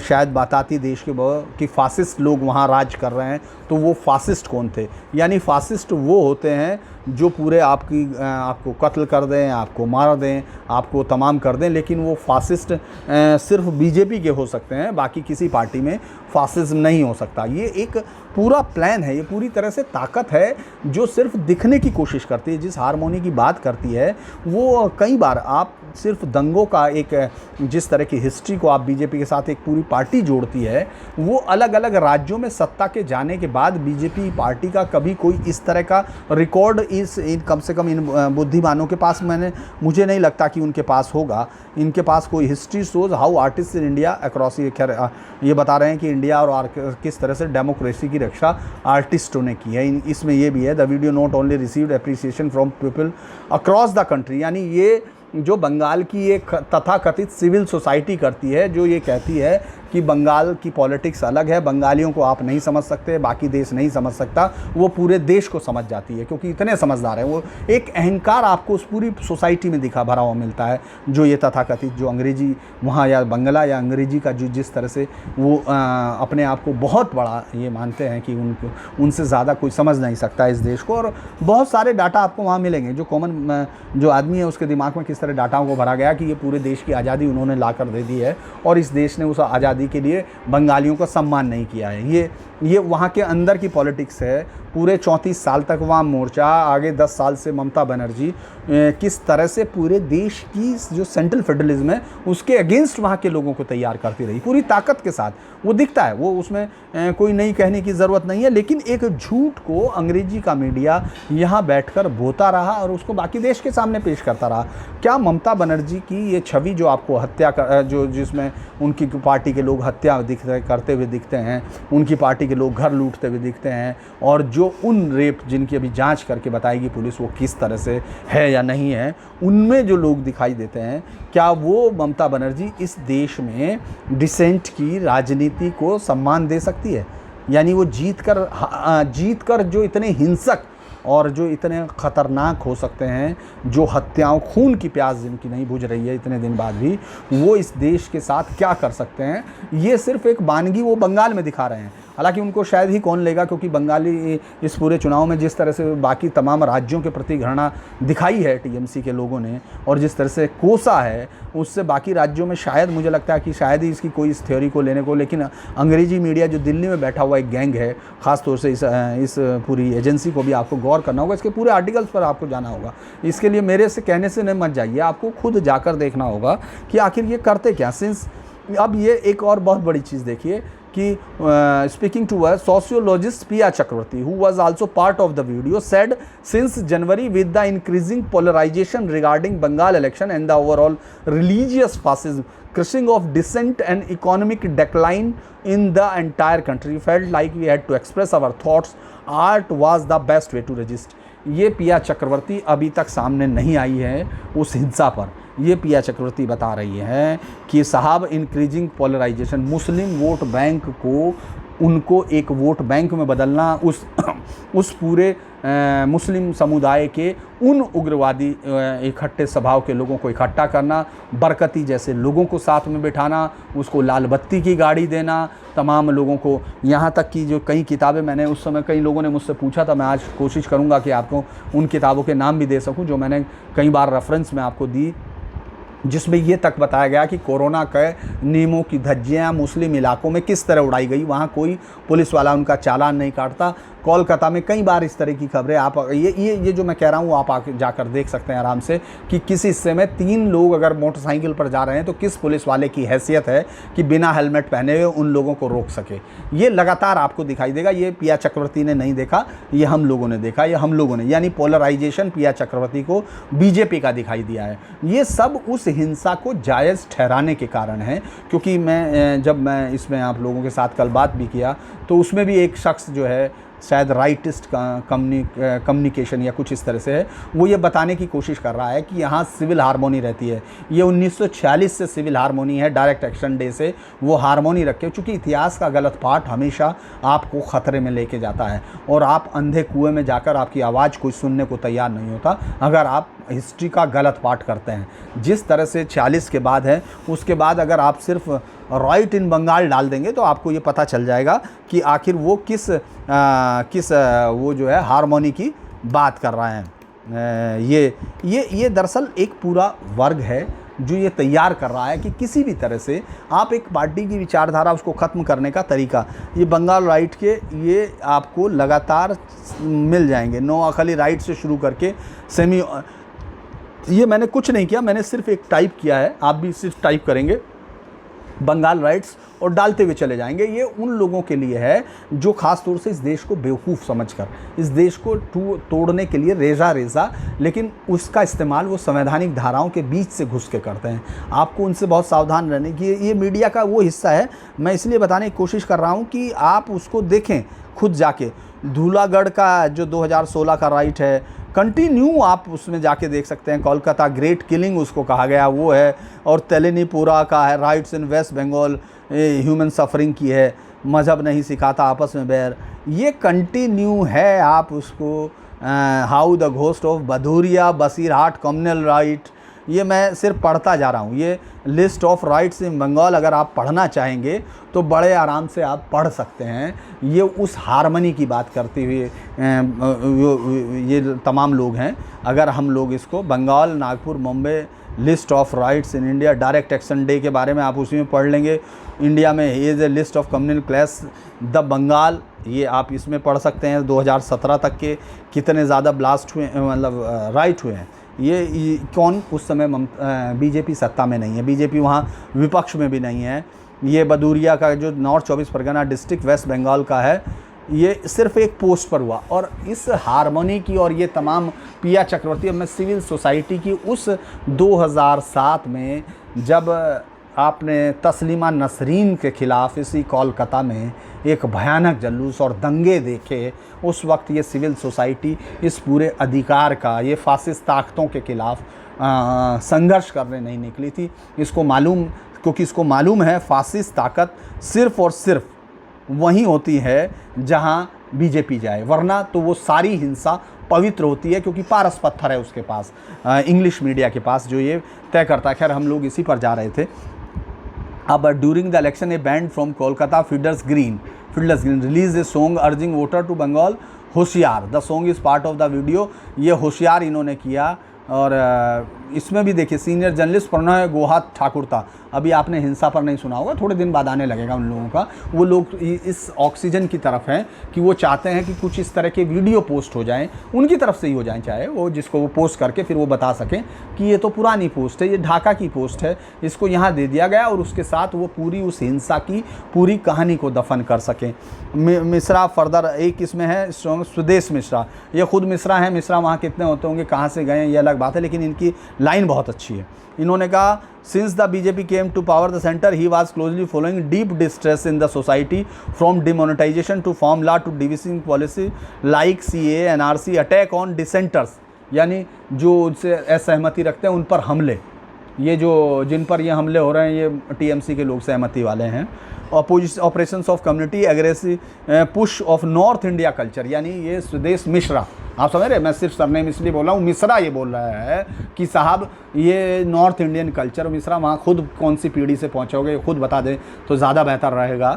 शायद बताती देश के कि फासिस्ट लोग वहाँ राज कर रहे हैं, तो वो फासिस्ट कौन थे? यानी फासिस्ट वो होते हैं जो पूरे आपको कत्ल कर दें, आपको मार दें, आपको तमाम कर दें, लेकिन वो फासिस्ट सिर्फ BJP के हो सकते हैं, बाकी किसी पार्टी में फासिज्म नहीं हो सकता। ये एक पूरा प्लान है, ये पूरी तरह से ताकत है जो सिर्फ दिखने की कोशिश करती है। जिस हारमोनी की बात करती है वो कई बार आप सिर्फ दंगों का एक, जिस तरह की हिस्ट्री को आप BJP के साथ एक पूरी पार्टी जोड़ती है, वो अलग अलग राज्यों में सत्ता के जाने के बाद BJP पार्टी का कभी कोई इस तरह का रिकॉर्ड कम से कम इन बुद्धिमानों के पास मुझे नहीं लगता कि उनके पास होगा। इनके पास कोई history shows how artist in India across, ये बता रहे हैं कि इंडिया और किस तरह से डेमोक्रेसी की रक्षा आर्टिस्टों ने की है। इसमें ये भी है, the video not only received appreciation from people across the country, यानी ये जो बंगाल की एक तथाकथित सिविल सोसाइटी करती है, जो ये कहती है कि बंगाल की पॉलिटिक्स अलग है, बंगालियों को आप नहीं समझ सकते, बाकी देश नहीं समझ सकता, वो पूरे देश को समझ जाती है क्योंकि इतने समझदार हैं वो। एक अहंकार आपको उस पूरी सोसाइटी में दिखा भरा हुआ मिलता है, जो ये तथाकथित जो अंग्रेजी वहाँ या बंगला या अंग्रेजी का जो जिस तरह से वो अपने आप को बहुत बड़ा ये मानते हैं कि उनसे ज़्यादा कोई समझ नहीं सकता इस देश को। और बहुत सारे डाटा आपको वहाँ मिलेंगे, जो कॉमन जो आदमी है उसके दिमाग में किस तरह डाटाओं को भरा गया कि ये पूरे देश की आज़ादी उन्होंने ला कर दे दी है और इस देश ने उस आज़ादी के लिए बंगालियों का सम्मान नहीं किया है। ये वहाँ के अंदर की पॉलिटिक्स है। पूरे 34 साल तक वहाँ मोर्चा, आगे 10 साल से ममता बनर्जी किस तरह से पूरे देश की जो सेंट्रल फेडरलिज्म है उसके अगेंस्ट वहाँ के लोगों को तैयार करती रही पूरी ताकत के साथ। वो दिखता है, वो उसमें कोई नई कहने की ज़रूरत नहीं है, लेकिन एक झूठ को अंग्रेजी का मीडिया यहाँ बैठकर बोता रहा और उसको बाकी देश के सामने पेश करता रहा। क्या ममता बनर्जी की ये छवि जो आपको जो जिसमें उनकी पार्टी के लोग हत्या करते हुए दिखते हैं, उनकी पार्टी के लोग घर लूटते हुए दिखते हैं, और जो उन रेप जिनकी अभी जांच करके बताएगी पुलिस वो किस तरह से है या नहीं है, उनमें जो लोग दिखाई देते हैं, क्या वो ममता बनर्जी इस देश में डिसेंट की राजनीति को सम्मान दे सकती है? यानी वो जीत कर जो इतने हिंसक और जो इतने ख़तरनाक हो सकते हैं, जो हत्याओं, खून की प्यास जिनकी नहीं बुझ रही है इतने दिन बाद भी, वो इस देश के साथ क्या कर सकते हैं, ये सिर्फ एक वानगी वो बंगाल में दिखा रहे हैं। हालांकि उनको शायद ही कौन लेगा, क्योंकि बंगाली इस पूरे चुनाव में जिस तरह से बाकी तमाम राज्यों के प्रति घृणा दिखाई है टीएमसी के लोगों ने और जिस तरह से कोसा है, उससे बाकी राज्यों में शायद मुझे लगता है कि शायद ही इसकी कोई इस थ्योरी को लेने को। लेकिन अंग्रेजी मीडिया जो दिल्ली में बैठा हुआ एक गैंग है, ख़ासतौर से इस पूरी एजेंसी को भी आपको गौर करना होगा, इसके पूरे आर्टिकल्स पर आपको जाना होगा। इसके लिए मेरे से कहने से नहीं मत जाइए, आपको खुद जाकर देखना होगा कि आखिर ये करते क्या। सिंस अब ये एक और बहुत बड़ी चीज़ देखिए कि speaking to a sociologist Pia Chakravarti, who was also part of the video, said since January, with the increasing polarization regarding Bengal election and the overall religious fascism, crushing of dissent and economic decline in the entire country, felt like we had to express our thoughts. Art was the best way to resist. ये पिया चक्रवर्ती अभी तक सामने नहीं आई है उस हिंसा पर। ये पिया चक्रवर्ती बता रही है कि साहब इंक्रीजिंग पोलराइजेशन, मुस्लिम वोट बैंक को, उनको एक वोट बैंक में बदलना, उस पूरे मुस्लिम समुदाय के उन उग्रवादी इकट्ठे स्वभाव के लोगों को इकट्ठा करना, बरकती जैसे लोगों को साथ में बिठाना, उसको लाल बत्ती की गाड़ी देना, तमाम लोगों को, यहाँ तक कि जो कई किताबें मैंने उस समय कई लोगों ने मुझसे पूछा था, मैं आज कोशिश करूँगा कि आपको उन किताबों के नाम भी दे सकूँ जो मैंने कई बार रेफरेंस में आपको दी, जिसमें ये तक बताया गया कि कोरोना के नियमों की धज्जियाँ मुस्लिम इलाकों में किस तरह उड़ाई गई। वहाँ कोई पुलिस वाला उनका चालान नहीं काटता। कोलकाता में कई बार इस तरह की खबरें आप ये जो मैं कह रहा हूँ आप आके जाकर देख सकते हैं आराम से कि किस हिस्से में 3 लोग अगर मोटरसाइकिल पर जा रहे हैं तो किस पुलिस वाले की हैसियत है कि बिना हेलमेट पहने हुए उन लोगों को रोक सके। ये लगातार आपको दिखाई देगा। ये पिया चक्रवर्ती ने नहीं देखा, ये हम लोगों ने देखा, ये हम लोगों ने, यानी पोलराइजेशन पिया चक्रवर्ती को बीजेपी का दिखाई दिया है। ये सब उस हिंसा को जायज़ ठहराने के कारण है, क्योंकि जब मैं इसमें आप लोगों के साथ कल बात भी किया तो उसमें भी एक शख्स जो है शायद राइटिस्ट कम्युनिकेशन या कुछ इस तरह से है, वो ये बताने की कोशिश कर रहा है कि यहाँ सिविल हारमोनी रहती है। ये 1946 से सिविल हारमोनी है, डायरेक्ट एक्शन डे से वो हारमोनी रखे, चूँकि इतिहास का गलत पाठ हमेशा आपको ख़तरे में लेके जाता है और आप अंधे कुएं में जाकर आपकी आवाज़ कोई सुनने को तैयार नहीं होता अगर आप हिस्ट्री का गलत पाठ करते हैं। जिस तरह से 46 के बाद है, उसके बाद अगर आप सिर्फ राइट इन बंगाल डाल देंगे तो आपको ये पता चल जाएगा कि आखिर वो किस वो जो है हारमोनी की बात कर रहे हैं। ये दरअसल एक पूरा वर्ग है जो ये तैयार कर रहा है कि किसी भी तरह से आप एक पार्टी की विचारधारा उसको ख़त्म करने का तरीका, ये बंगाल राइट के ये आपको लगातार मिल जाएंगे। नो अखली राइट से शुरू करके सेमी, ये मैंने कुछ नहीं किया, मैंने सिर्फ एक टाइप किया है, आप भी सिर्फ टाइप करेंगे बंगाल राइट्स और डालते हुए चले जाएंगे। ये उन लोगों के लिए है जो ख़ास तौर से इस देश को बेवकूफ़ समझकर, इस देश को तोड़ने के लिए रेजा, लेकिन उसका इस्तेमाल वो संवैधानिक धाराओं के बीच से घुस के करते हैं। आपको उनसे बहुत सावधान रहने की, ये मीडिया का वो हिस्सा है। मैं इसलिए बताने की कोशिश कर रहा हूँ कि आप उसको देखें खुद जाके। धूलागढ़ का जो 2016 का राइट है, कंटिन्यू आप उसमें जाके देख सकते हैं। कोलकाता ग्रेट किलिंग उसको कहा गया वो है, और तेलिनीपुरा का है राइट्स इन वेस्ट बंगाल, ह्यूमन सफरिंग की है, मज़हब नहीं सिखाता आपस में बैर, ये कंटिन्यू है। आप उसको how the ghost of Bhaduria Basirhat communal riot, ये मैं सिर्फ पढ़ता जा रहा हूँ। ये list of riots in Bengal अगर आप पढ़ना चाहेंगे तो बड़े आराम से आप पढ़ सकते हैं। ये उस हारमनी की बात करते हुए ये तमाम लोग हैं। अगर हम लोग इसको Bengal, Nagpur, Mumbai list of riots in India, direct action day के बारे में आप उसी में पढ़ लेंगे। इंडिया में is a list of communal class the Bengal, ये आप इसमें पढ़ सकते हैं। 2017 तक के कितने ज़्यादा ब्लास्ट हुए, मतलब राइट हुए हैं। ये कौन, उस समय बीजेपी सत्ता में नहीं है, बीजेपी वहाँ विपक्ष में भी नहीं है। ये भदूरिया का जो north 24 Pargana district west Bengal का है, ये सिर्फ एक पोस्ट पर हुआ। और इस हारमोनी की और ये तमाम पिया चक्रवर्ती, अब मैं सिविल सोसाइटी की उस 2007 में जब आपने तस्लीमा नसरीन के ख़िलाफ़ इसी कोलकाता में एक भयानक जुलूस और दंगे देखे, उस वक्त ये सिविल सोसाइटी इस पूरे अधिकार का, ये फासिस्ट ताकतों के ख़िलाफ़ संघर्ष करने नहीं निकली थी। इसको मालूम, क्योंकि इसको मालूम है फासिस्ट ताकत सिर्फ़ और सिर्फ वहीं होती है जहां बीजेपी जाए, वरना तो वो सारी हिंसा पवित्र होती है, क्योंकि पारस पत्थर है उसके पास, इंग्लिश मीडिया के पास, जो ये तय करता है। खैर हम लोग इसी पर जा रहे थे। अब during the election a band from Kolkata Fiddler's Green release a song urging voter to Bengal hoshiyar. The song is part of the video. ये होशियार इन्होंने किया। और इसमें भी देखिए सीनियर जर्नलिस्ट प्रणय गोहात ठाकुर था। अभी आपने हिंसा पर नहीं सुना होगा, थोड़े दिन बाद आने लगेगा उन लोगों का। वो लोग इस ऑक्सीजन की तरफ हैं कि वो चाहते हैं कि कुछ इस तरह के वीडियो पोस्ट हो जाएं, उनकी तरफ से ही हो जाएं, चाहे वो जिसको वो पोस्ट करके फिर वो बता सकें कि ये तो पुरानी पोस्ट है, ये ढाका की पोस्ट है, इसको यहाँ दे दिया गया, और उसके साथ वो पूरी उस हिंसा की पूरी कहानी को दफन कर सकें। मिश्रा फर्दर एक इसमें है स्वदेश मिश्रा, ये खुद मिश्रा हैं। मिश्रा वहाँ कितने होते होंगे, कहाँ से गए हैं, ये अलग बात है, लेकिन इनकी लाइन बहुत अच्छी है। इन्होंने कहा since the BJP came to power the centre he was closely following deep distress in the society from demonetisation to farm law to dividing policy like CAA NRC attack on dissenters, यानी जो उनसे असहमति रखते हैं उन पर हमले। ये जो जिन पर ये हमले हो रहे हैं ये टीएमसी के लोग सहमति वाले हैं। Operations of community aggressive push of north India culture, यानी ये स्वदेश मिश्रा, आप समझ रहे हैं, मैं सिर्फ सरनेम इसलिए बोल रहा हूँ, मिश्रा ये बोल रहा है कि साहब ये नॉर्थ इंडियन कल्चर। मिश्रा वहाँ खुद कौन सी पीढ़ी से पहुँचोगे खुद बता दें तो ज़्यादा बेहतर रहेगा।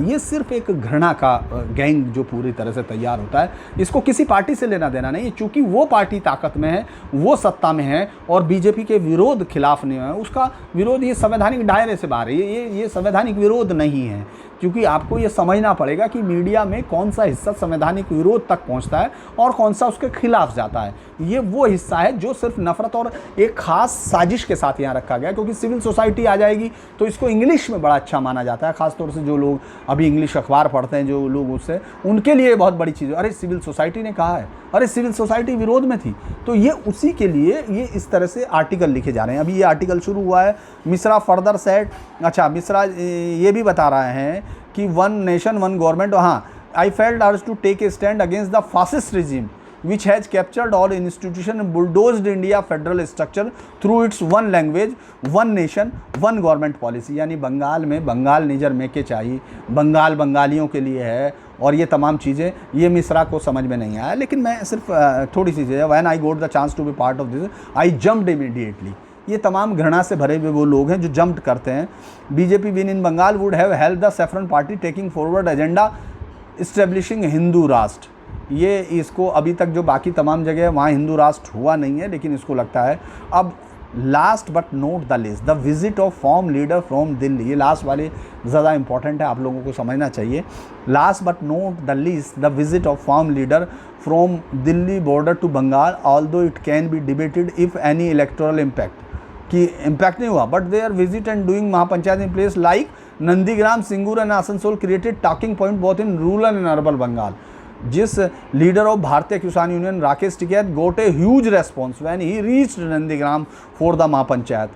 ये सिर्फ एक घृणा का गैंग जो पूरी तरह से तैयार होता है, इसको किसी पार्टी से लेना देना नहीं है, चूँकि वो पार्टी ताकत में है, वो सत्ता में है और बीजेपी के विरोध खिलाफ नहीं है, उसका विरोध ये संवैधानिक दायरे से बाहर है, ये संवैधानिक विरोध नहीं है। क्योंकि आपको ये समझना पड़ेगा कि मीडिया में कौन सा हिस्सा संवैधानिक विरोध तक पहुंचता है और कौन सा उसके खिलाफ जाता है। ये वो हिस्सा है जो सिर्फ नफरत और एक खास साजिश के साथ यहाँ रखा गया, क्योंकि सिविल सोसाइटी आ जाएगी तो इसको इंग्लिश में बड़ा अच्छा माना जाता है, खासतौर से जो लोग अभी इंग्लिश अखबार पढ़ते हैं, जो लोग उससे, उनके लिए बहुत बड़ी चीज़ है। अरे सिविल सोसाइटी ने कहा है, अरे सिविल सोसाइटी विरोध में थी, तो ये उसी के लिए ये इस तरह से आर्टिकल लिखे जा रहे हैं। अभी ये आर्टिकल शुरू हुआ है। मिश्रा फर्दर सेड, अच्छा मिश्रा ये भी बता रहे हैं कि वन नेशन वन गवर्नमेंट, हाँ, I felt urge to take a stand against the fascist regime which has captured all institutions and bulldozed India federal structure through its one language, one nation, one government policy। यानी बंगाल में बंगाल निजर मेके चाहिए, बंगाल बंगालियों के लिए है, और ये तमाम चीज़ें ये मिश्रा को समझ में नहीं आया। लेकिन मैं सिर्फ थोड़ी सी चीज़ें, when I got the chance to be part of this I jumped immediately. ये तमाम घृणा से भरे हुए वो लोग हैं जो जंप करते हैं। BJP win in Bengal would have help the saffron party taking forward agenda establishing Hindu Rashtra. ये इसको अभी तक जो बाकी तमाम जगह वहाँ हिंदू राष्ट्र हुआ नहीं है, लेकिन इसको लगता है। अब last but not the least, the visit of farm leader from Delhi, ये लास्ट वाले ज़्यादा इंपॉर्टेंट है, आप लोगों को समझना चाहिए। Last but not the least, the visit of farm leader from Delhi border to Bengal, although it can be debated if any electoral impact, कि इम्पैक्ट नहीं हुआ, but their visit and doing mahapanchayat in place like Nandigram, Singur and Asansol created talking point both in rural and urban Bengal. जिस leader of Bharatiya Kisan Union Rakesh Tikait got a huge response when he reached Nandigram for the महापंचायत।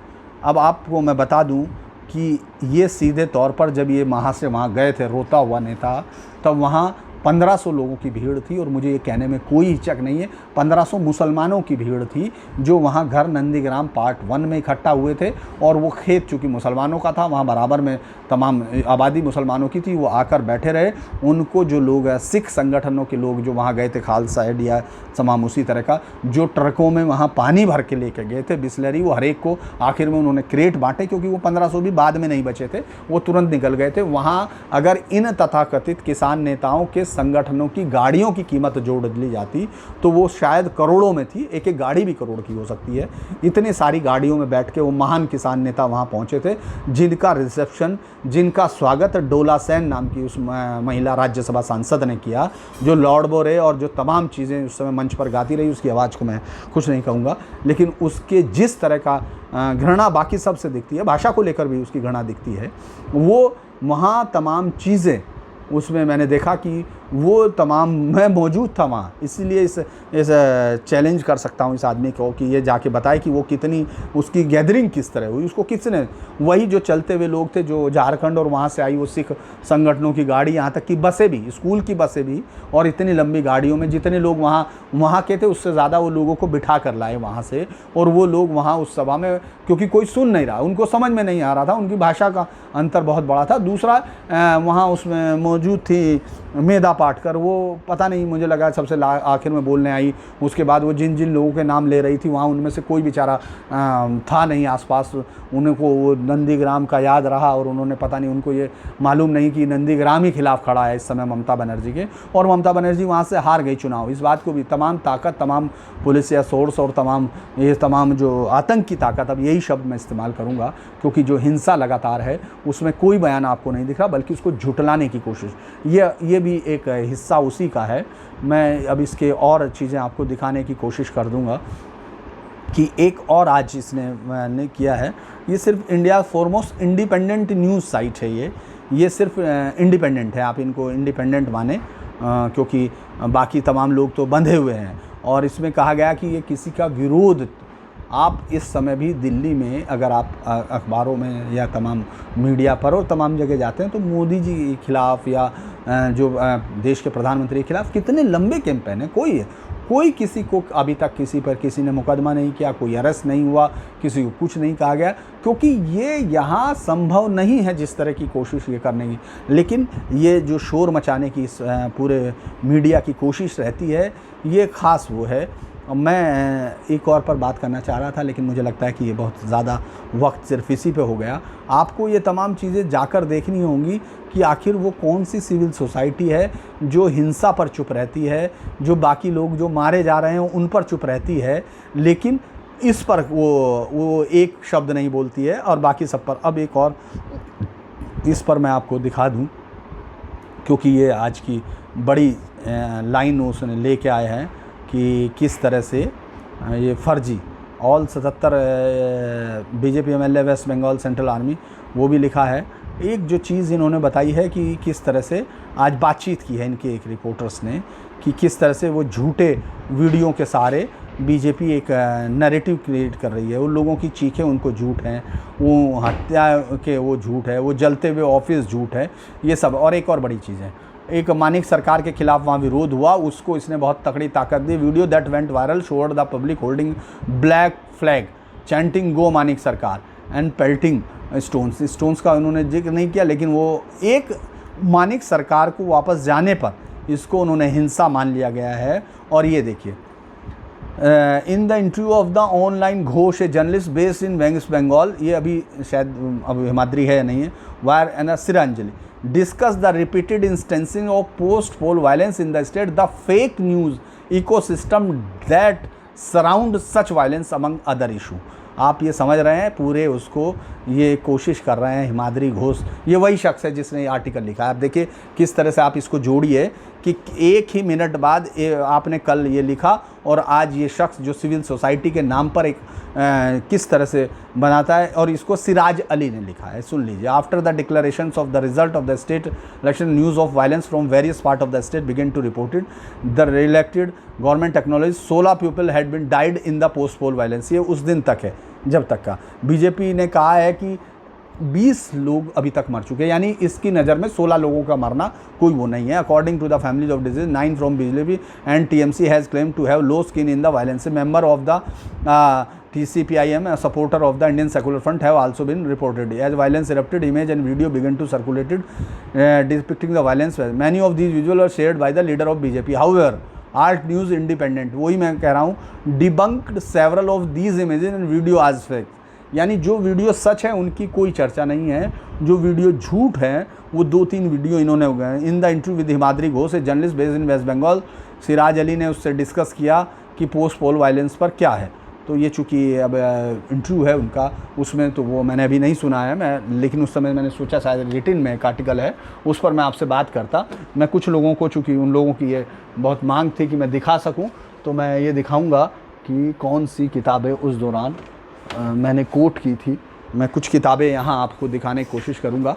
अब आपको मैं बता दूं कि ये सीधे तौर पर जब ये वहाँ से वहाँ गए थे, रोता हुआ नेता, तब वहाँ 1500 लोगों की भीड़ थी और मुझे ये कहने में कोई हिचक नहीं है 1500 मुसलमानों की भीड़ थी जो वहाँ घर नंदीग्राम पार्ट 1 में इकट्ठा हुए थे। और वो खेत चूँकि मुसलमानों का था, वहाँ बराबर में तमाम आबादी मुसलमानों की थी, वो आकर बैठे रहे। उनको जो लोग हैं सिख संगठनों के लोग जो वहाँ गए थे, खालसा एड या तमाम उसी तरह का, जो ट्रकों में वहाँ पानी भर के लेके गए थे बिस्लरी, वो हर एक को आखिर में उन्होंने क्रेट बांटे, क्योंकि वो 1500 भी बाद में नहीं बचे थे, वो तुरंत निकल गए थे। वहाँ अगर इन तथाकथित किसान नेताओं के संगठनों की गाड़ियों की कीमत जोड़ ली जाती तो वो शायद करोड़ों में थी, एक एक गाड़ी भी करोड़ की हो सकती है। इतनी सारी गाड़ियों में बैठ के वो महान किसान नेता वहाँ पहुँचे थे, जिनका रिसेप्शन, जिनका स्वागत डोला सेन नाम की उस महिला राज्यसभा सांसद ने किया, जो लॉर्ड बोरे और जो तमाम चीज़ें उस समय मंच पर गाती रही, उसकी आवाज़ को मैं कुछ नहीं कहूँगा, लेकिन उसके जिस तरह का घृणा बाकी सब से दिखती है, भाषा को लेकर भी उसकी घृणा दिखती है, वो वहाँ तमाम चीज़ें उसमें मैंने देखा कि वो तमाम, मैं मौजूद था वहाँ, इसीलिए इस चैलेंज कर सकता हूँ इस आदमी को कि ये जाके बताए कि वो कितनी, उसकी गैदरिंग किस तरह हुई, उसको किसने, वही जो चलते हुए लोग थे जो झारखंड और वहाँ से आई वो सिख संगठनों की गाड़ी, यहाँ तक कि बसें भी, स्कूल की बसें भी, और इतनी लंबी गाड़ियों में जितने लोग वहाँ के थे उससे ज़्यादा वो लोगों को बिठा कर लाए वहाँ से। और वो लोग वहाँ उस सभा में, क्योंकि कोई सुन नहीं रहा, उनको समझ में नहीं आ रहा था, उनकी भाषा का अंतर बहुत बड़ा था। दूसरा वहाँ उसमें मौजूद थी मेधा पाटकर, वो पता नहीं, मुझे लगा सबसे आखिर में बोलने आई। उसके बाद वो जिन जिन लोगों के नाम ले रही थी वहाँ उनमें से कोई बेचारा था नहीं आसपास, उनको वो नंदीग्राम का याद रहा और उन्होंने पता नहीं, उनको ये मालूम नहीं कि नंदीग्राम ही खिलाफ खड़ा है इस समय ममता बनर्जी के, और ममता बनर्जी वहाँ से हार गई चुनाव। इस बात को भी तमाम ताकत, तमाम पुलिस या सोर्स और तमाम जो आतंक की ताकत, अब यही शब्द मैं इस्तेमाल करूँगा क्योंकि जो हिंसा लगातार है उसमें कोई बयान आपको नहीं दिख रहा, बल्कि उसको झुठलाने की कोशिश, ये भी एक हिस्सा उसी का है। मैं अब इसके और चीज़ें आपको दिखाने की कोशिश कर दूंगा कि एक और आज इसने किया है, ये सिर्फ India foremost independent news site है, ये सिर्फ इंडिपेंडेंट है, आप इनको इंडिपेंडेंट माने क्योंकि बाकी तमाम लोग तो बंधे हुए हैं। और इसमें कहा गया कि ये किसी का विरोध, आप इस समय भी दिल्ली में अगर आप अखबारों में या तमाम मीडिया पर और तमाम जगह जाते हैं तो मोदी जी के खिलाफ़ या जो देश के प्रधानमंत्री के खिलाफ़ कितने लंबे कैंपेन है। कोई किसी को अभी तक किसी ने मुकदमा नहीं किया, कोई अरेस्ट नहीं हुआ, किसी को कुछ नहीं कहा गया, क्योंकि ये यहाँ संभव नहीं है जिस तरह की कोशिश ये करने की। लेकिन ये जो शोर मचाने की इस पूरे मीडिया की कोशिश रहती है, ये ख़ास वो है। मैं एक और पर बात करना चाह रहा था, लेकिन मुझे लगता है कि ये बहुत ज़्यादा वक्त सिर्फ इसी पे हो गया। आपको ये तमाम चीज़ें जाकर देखनी होंगी कि आखिर वो कौन सी सिविल सोसाइटी है जो हिंसा पर चुप रहती है, जो बाकी लोग जो मारे जा रहे हैं उन पर चुप रहती है, लेकिन इस पर वो एक शब्द नहीं बोलती है और बाकी सब पर। अब एक और इस पर मैं आपको दिखा दूँ, क्योंकि ये आज की बड़ी लाइन उसने लेके आए हैं कि किस तरह से ये फर्जी all 77 BJP MLA west Bengal central army, वो भी लिखा है। एक जो चीज़ इन्होंने बताई है कि किस तरह से आज बातचीत की है इनके एक रिपोर्टर्स ने, कि किस तरह से वो झूठे वीडियो के सहारे बीजेपी एक नैरेटिव क्रिएट कर रही है। उन लोगों की चीखें उनको झूठ हैं, वो हत्या के वो झूठ है, वो जलते हुए ऑफिस झूठ है, ये सब। और एक और बड़ी चीज़ है, एक मानिक सरकार के खिलाफ वहाँ विरोध हुआ, उसको इसने बहुत तकड़ी ताकत दी। Video that went viral showed the public holding black flag chanting go Manik Sarkar and pelting stones का उन्होंने जिक्र नहीं किया, लेकिन वो एक मानिक सरकार को वापस जाने पर इसको उन्होंने हिंसा मान लिया गया है। और ये देखिए, in the interview of the ऑनलाइन Ghosh, a journalist based in waste Bengal, ये अभी शायद अब हिमाद्री है या नहीं है, Wire and Siranjali discuss the repeated instancing of post-poll violence in the state, the fake news ecosystem that surround such violence among other issue। आप ये समझ रहे हैं, पूरे उसको ये कोशिश कर रहे हैं हिमाद्री घोष, ये वही शख्स है जिसने ये आर्टिकल लिखा है। आप देखिए किस तरह से आप इसको जोड़िए कि एक ही मिनट बाद आपने कल ये लिखा और आज ये शख्स जो सिविल सोसाइटी के नाम पर एक किस तरह से बनाता है, और इसको सिराज अली ने लिखा है। सुन लीजिए, after the declarations of the result of the state election, news of violence from various part of the state begin to reported, the reelected government acknowledge 16 people had been died in the post poll violence. ये उस दिन तक है जब तक का BJP ने कहा है कि 20 लोग अभी तक मर चुके हैं, यानी इसकी नज़र में 16 लोगों का मरना कोई वो नहीं है। According to the families of deceased 9 from BJP and TMC has claim to have लो kin in the violence. Member of the TCPIM, a supporter of the Indian Secular Front, have also been reported. As violence erupted, image and video began to circulated depicting the violence. Many of these visuals are shared by the leader of BJP. However, Alt News Independent, वही मैं कह रहा हूँ, debunked several of these images and video as fake. यानी जो video सच है उनकी कोई चर्चा नहीं है, जो वीडियो झूठ है वो 2-3 वीडियो इन्होंने हो गए। In the interview with Himadri Ghosh, a journalist based in waste Bengal, Siraj Ali ने उससे डिस्कस किया कि पोस्ट पोल वायलेंस पर क्या है। तो ये चूँकि अब इंटरव्यू है उनका, उसमें तो वो मैंने अभी नहीं सुना है मैं, लेकिन उस समय मैंने सोचा शायद रिटिन में एक आर्टिकल है उस पर मैं आपसे बात करता। मैं कुछ लोगों को, चूँकि उन लोगों की ये बहुत मांग थी कि मैं दिखा सकूं, तो मैं ये दिखाऊंगा कि कौन सी किताबें उस दौरान मैंने कोट की थी। मैं कुछ किताबें यहाँ आपको दिखाने की कोशिश करूँगा।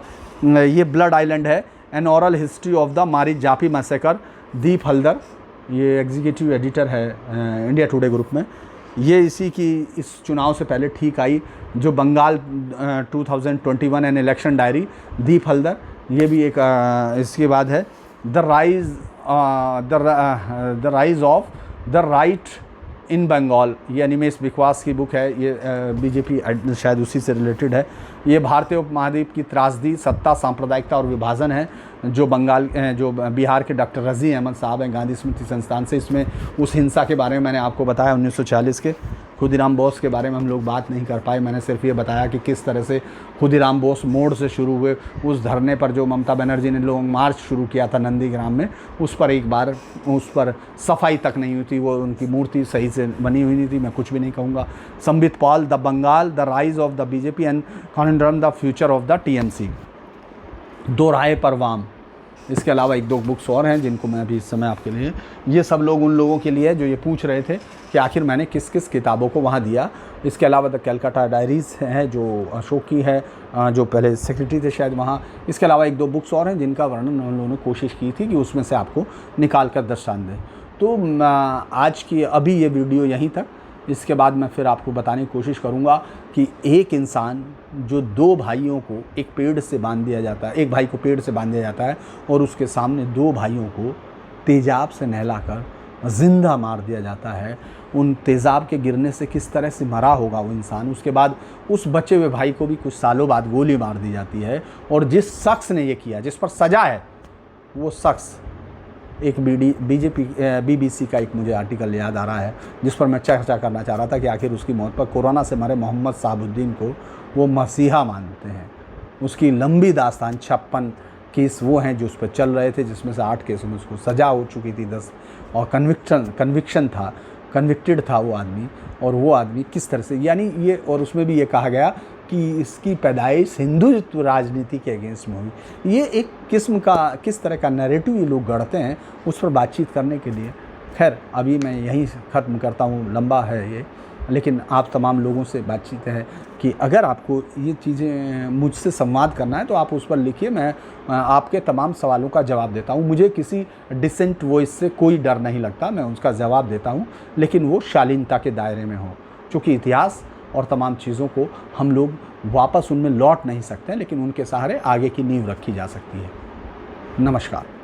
ये ब्लड आइलैंड है, an oral history of the Marichjhapi massacre, Deep Haldar, ये एग्जीक्यूटिव एडिटर है इंडिया टुडे ग्रुप में। ये इसी की इस चुनाव से पहले ठीक आई, जो Bengal 2021 an election diary, Deep Haldar. ये भी एक इसके बाद है the rise of the right in Bengal, ये अनिमेश बिकवास की बुक है। ये बीजेपी शायद उसी से रिलेटेड है। ये भारतीय उपमहाद्वीप की त्रासदी, सत्ता, सांप्रदायिकता और विभाजन है, जो बिहार के डॉक्टर रज़ी अहमद साहब हैं गांधी स्मृति संस्थान से। इसमें उस हिंसा के बारे में मैंने आपको बताया 1940 के। खुदीराम बोस के बारे में हम लोग बात नहीं कर पाए, मैंने सिर्फ ये बताया कि किस तरह से खुदीराम बोस मोड़ से शुरू हुए। उस धरने पर जो ममता बनर्जी ने लॉन्ग मार्च शुरू किया था नंदीग्राम में, उस पर एक बार उस पर सफाई तक नहीं हुई थी, वो उनकी मूर्ति सही से बनी हुई नहीं थी। मैं कुछ भी नहीं कहूँगा। Sambit Paul, the Bengal, the rise of the BJP and conundrum, the future of the TMC, दो राय परवाम। इसके अलावा 1-2 बुक्स और हैं जिनको मैं अभी इस समय आपके लिए, ये सब लोग उन लोगों के लिए जो ये पूछ रहे थे कि आखिर मैंने किस किस किताबों को वहाँ दिया। इसके अलावा द कैलकाटा डायरीज़ है जो अशोक की है, जो पहले सेक्रेटरी थे शायद वहाँ। इसके अलावा 1-2 बुक्स और हैं जिनका वर्णन उन लोगों ने कोशिश की थी कि उसमें से आपको निकाल कर दर्शान दें। तो आज की अभी ये वीडियो यहीं तक। इसके बाद मैं फिर आपको बताने की कोशिश करूँगा कि एक इंसान जो 2 भाइयों को एक पेड़ से बांध दिया जाता है, एक भाई को पेड़ से बांध दिया जाता है और उसके सामने 2 भाइयों को तेजाब से नहलाकर ज़िंदा मार दिया जाता है। उन तेज़ाब के गिरने से किस तरह से मरा होगा वो इंसान। उसके बाद उस बचे हुए भाई को भी कुछ सालों बाद गोली मार दी जाती है, और जिस शख्स ने ये किया, जिस पर सज़ा है, वो शख्स एक BBC का एक मुझे आर्टिकल याद आ रहा है जिस पर मैं चर्चा करना चाह रहा था कि आखिर उसकी मौत पर कोरोना से मरे मोहम्मद साहबुद्दीन को वो मसीहा मानते हैं। उसकी लंबी दास्तान 56 केस वो हैं जो उस पर चल रहे थे, जिसमें से 8 केसों में उसको सज़ा हो चुकी थी 10, और कन्विक्टेड था वो आदमी। और वो आदमी किस तरह से, यानी ये, और उसमें भी ये कहा गया कि इसकी पैदाइश हिंदुत्व राजनीति के अगेंस्ट में हुई। ये एक किस्म का किस तरह का नैरेटिव ये लोग गढ़ते हैं उस पर बातचीत करने के लिए। खैर अभी मैं यहीं ख़त्म करता हूँ, लंबा है ये, लेकिन आप तमाम लोगों से बातचीत है कि अगर आपको ये चीज़ें मुझसे संवाद करना है तो आप उस पर लिखिए। मैं आपके तमाम सवालों का जवाब देता हूँ। मुझे किसी डिसेंट वॉइस से कोई डर नहीं लगता, मैं उसका जवाब देता हूँ, लेकिन वो शालीनता के दायरे में हो। चूँकि इतिहास और तमाम चीज़ों को हम लोग वापस उनमें लौट नहीं सकते, लेकिन उनके सहारे आगे की नींव रखी जा सकती है। नमस्कार।